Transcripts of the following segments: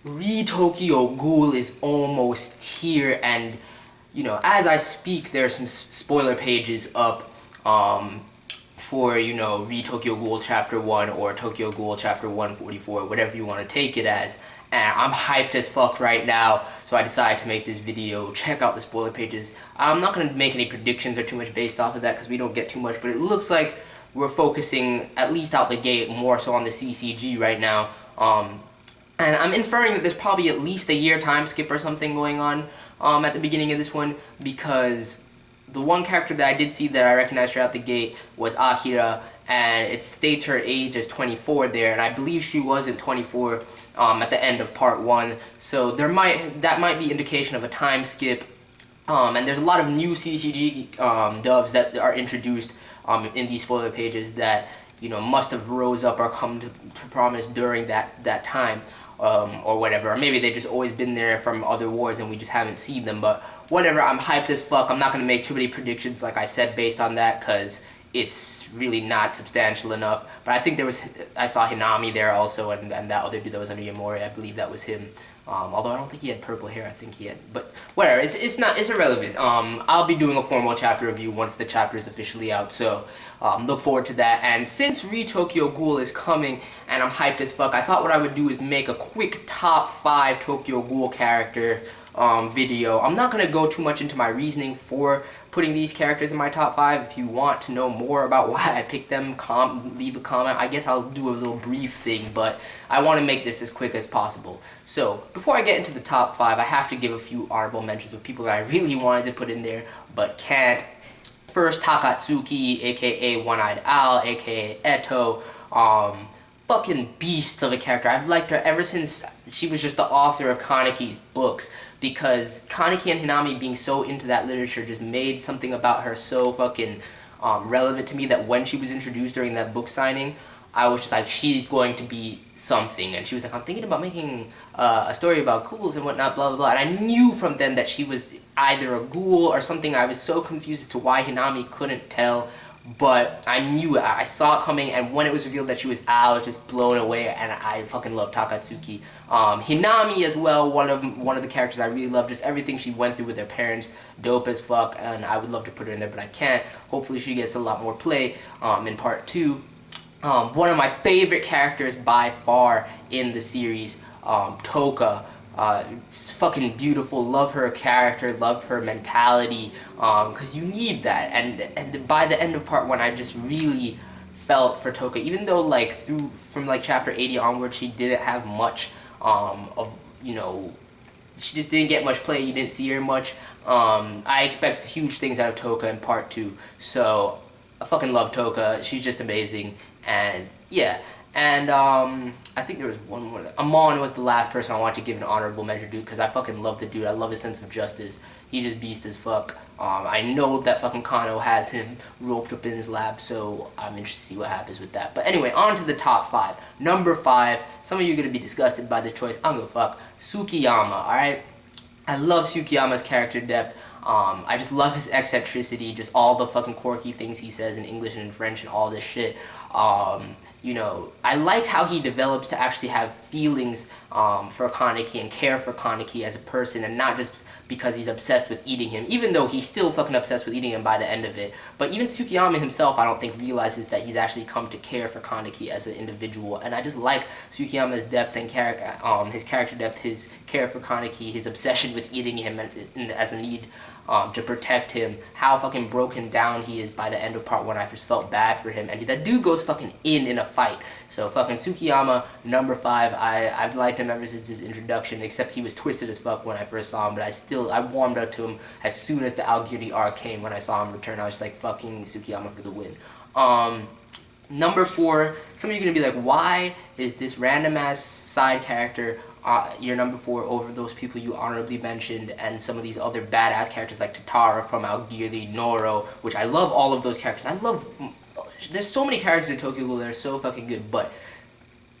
Tokyo Ghoul is almost here, and as I speak, there are some spoiler pages up for Tokyo Ghoul Chapter 1 or Tokyo Ghoul Chapter 144, whatever you want to take it as. And I'm hyped as fuck right now, so I decided to make this video. Check out the spoiler pages. I'm not going to make any predictions or too much based off of that because we don't get too much, but it looks like we're focusing, at least out the gate, more so on the CCG right now. And I'm inferring that there's probably at least a year time skip or something going on at the beginning of this one, because the one character that I did see that I recognized right out the gate was Akira, and it states her age as 24 there, and I believe she wasn't 24 at the end of part 1, so that might be indication of a time skip. And there's a lot of new CCG dubs that are introduced in these spoiler pages that must have rose up or come to promise during that time. Or whatever, or maybe they've just always been there from other wards and we just haven't seen them, but whatever. I'm hyped as fuck. I'm not going to make too many predictions, like I said, based on that, because it's really not substantial enough. But I think I saw Hinami there also, and that other dude that was under Yamori, I believe that was him. Although I don't think he had purple hair, I think he had, but whatever, it's irrelevant. I'll be doing a formal chapter review once the chapter is officially out, so look forward to that. And since Tokyo Ghoul is coming, and I'm hyped as fuck, I thought what I would do is make a quick top 5 Tokyo Ghoul character video. I'm not going to go too much into my reasoning for putting these characters in my top 5. If you want to know more about why I picked them, leave a comment. I guess I'll do a little brief thing, but I want to make this as quick as possible. So, before I get into the top 5, I have to give a few honorable mentions of people that I really wanted to put in there, but can't. First, Takatsuki, aka One-Eyed Owl, aka Eto. Fucking beast of a character. I've liked her ever since she was just the author of Kaneki's books, because Kaneki and Hinami being so into that literature just made something about her so fucking relevant to me that when she was introduced during that book signing, I was just like, she's going to be something. And she was like, I'm thinking about making a story about ghouls and whatnot, blah, blah, blah. And I knew from then that she was either a ghoul or something. I was so confused as to why Hinami couldn't tell. But I knew it. I saw it coming, and when it was revealed that she was I was just blown away, and I fucking love Takatsuki. Hinami as well, one of the characters I really love. Just everything she went through with her parents, dope as fuck, and I would love to put her in there, but I can't. Hopefully she gets a lot more play in part 2. One of my favorite characters by far in the series, Touka. Fucking beautiful, love her character, love her mentality, because you need that, and by the end of part 1, I just really felt for Touka, even though from chapter 80 onward, she didn't have much, she just didn't get much play, you didn't see her much. I expect huge things out of Touka in part 2, so I fucking love Touka, she's just amazing, and yeah. And I think there was one more. Amon was the last person I wanted to give an honorable mention to, because I fucking love the dude. I love his sense of justice. He's just beast as fuck. I know that fucking Kano has him roped up in his lab, so I'm interested to see what happens with that. But anyway, on to the top 5. Number 5, some of you are going to be disgusted by this choice. I don't give a fuck. Tsukiyama, alright? I love Tsukiyama's character depth. I just love his eccentricity, just all the fucking quirky things he says in English and in French and all this shit. I like how he develops to actually have feelings for Kaneki and care for Kaneki as a person, and not just because he's obsessed with eating him, even though he's still fucking obsessed with eating him by the end of it. But even Tsukiyama himself, I don't think, realizes that he's actually come to care for Kaneki as an individual, and I just like Tsukiyama's depth and his character depth, his care for Kaneki, his obsession with eating him and as a need to protect him, how fucking broken down he is by the end of part 1. I just felt bad for him, and that dude goes fucking in a fight. So fucking Tsukiyama, number 5, I've liked him ever since his introduction, except he was twisted as fuck when I first saw him, but I warmed up to him as soon as the Aogiri arc came. When I saw him return, I was just like, fucking Tsukiyama for the win. Number 4, some of you are going to be like, why is this random ass side character your number 4 over those people you honorably mentioned, and some of these other badass characters like Tatara from Aogiri, Noro, which I love all of those characters. There's so many characters in Tokyo Ghoul that are so fucking good, but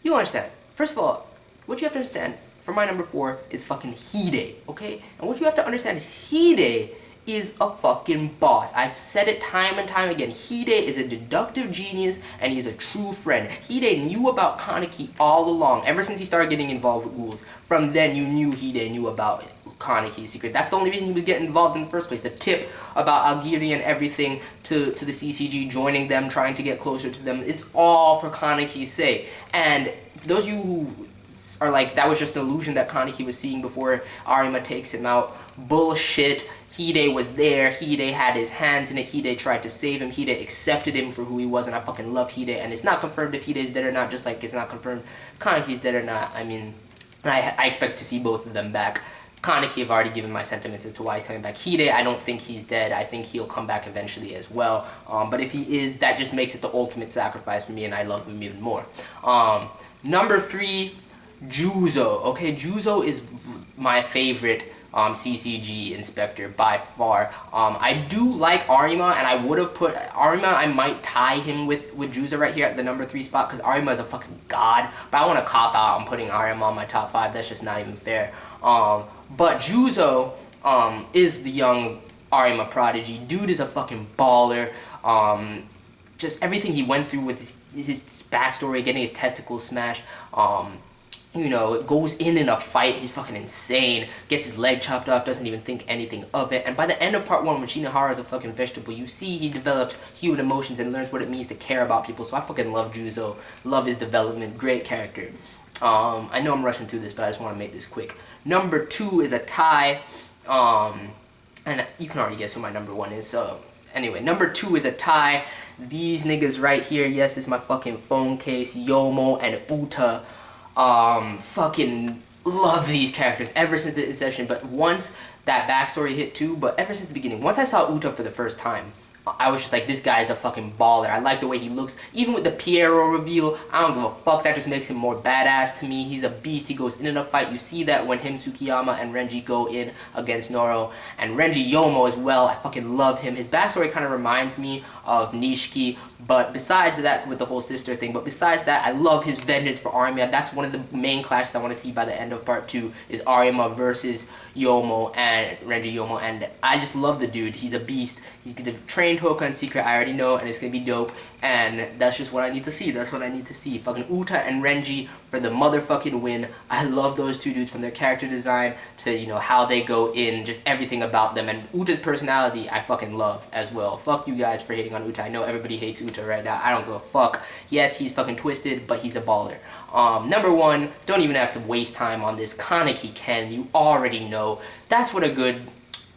you understand. First of all, what you have to understand for my number 4 is fucking Hide, okay? And what you have to understand is Hide is a fucking boss. I've said it time and time again. Hide is a deductive genius, and he's a true friend. Hide knew about Kaneki all along, ever since he started getting involved with ghouls. From then, you knew Hide knew about Kaneki's secret. That's the only reason he was getting involved in the first place. The tip about Algiri and everything to the CCG, joining them, trying to get closer to them, it's all for Kaneki's sake. And for those of you who are like, that was just an illusion that Kaneki was seeing before Arima takes him out, bullshit. Hide was there. Hide had his hands in it. Hide tried to save him. Hide accepted him for who he was, and I fucking love Hide. And it's not confirmed if Hide is dead or not, just like it's not confirmed Kaneki's dead or not. I mean, I expect to see both of them back. Kaneki, I've already given my sentiments as to why he's coming back. Hide, I don't think he's dead. I think he'll come back eventually as well. But if he is, that just makes it the ultimate sacrifice for me, and I love him even more. Number 3, Juzo. Okay, Juzo is my favorite CCG inspector by far. I do like Arima, and I would have put Arima, I might tie him with Juzo right here at the number 3 spot, because Arima is a fucking god, but I want to cop out on putting Arima on my top 5. That's just not even fair. But Juzo is the young Arima prodigy. Dude is a fucking baller. Just everything he went through with his backstory, getting his testicles smashed, you know, goes in a fight, he's fucking insane, gets his leg chopped off, doesn't even think anything of it, and by the end of part 1, when Shinohara is a fucking vegetable, you see he develops human emotions and learns what it means to care about people, so I fucking love Juzo, love his development, great character. I know I'm rushing through this, but I just want to make this quick. Number 2 is a tie, and you can already guess who my number 1 is, so anyway, number 2 is a tie. These niggas right here, yes, it's my fucking phone case, Yomo and Uta. Fucking love these characters ever since the inception, but once that backstory hit too, but ever since the beginning, once I saw Uta for the first time, I was just like, this guy's a fucking baller. I like the way he looks. Even with the Piero reveal, I don't give a fuck. That just makes him more badass to me. He's a beast. He goes in a fight. You see that when him, Tsukiyama, and Renji go in against Noro. And Renji Yomo as well. I fucking love him. His backstory kind of reminds me of Nishiki. But besides that, with the whole sister thing, but besides that, I love his vengeance for Arima. That's one of the main clashes I want to see by the end of part 2, is Arima versus Yomo and Renji Yomo. And I just love the dude. He's a beast. He's going to train Touka in secret, I already know, and it's going to be dope. And that's just what I need to see. That's what I need to see. Fucking Uta and Renji for the motherfucking win. I love those two dudes, from their character design to, you know, how they go in, just everything about them. And Uta's personality, I fucking love as well. Fuck you guys for hating on Uta. I know everybody hates Uta right now. I don't give a fuck. Yes, he's fucking twisted, but he's a baller. Number 1, don't even have to waste time on this. Kaneki Ken, you already know. That's what a good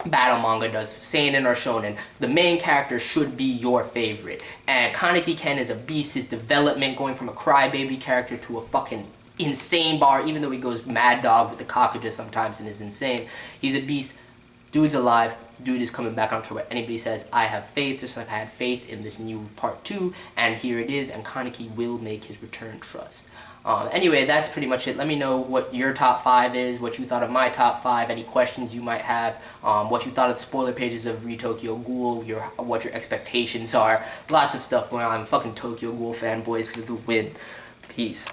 battle manga does, seinen or shonen. The main character should be your favorite. And Kaneki Ken is a beast. His development, going from a crybaby character to a fucking insane bar, even though he goes mad dog with the Kakuja sometimes and is insane. He's a beast. Dude's alive. Dude is coming back. I don't care what anybody says. I have faith, just like I had faith in this new part 2, and here it is, and Kaneki will make his return, trust. Anyway, that's pretty much it. Let me know what your top 5 is, what you thought of my top 5, any questions you might have, what you thought of the spoiler pages of Tokyo Ghoul, what your expectations are. Lots of stuff going on. I'm fucking Tokyo Ghoul fanboys for the win. Peace.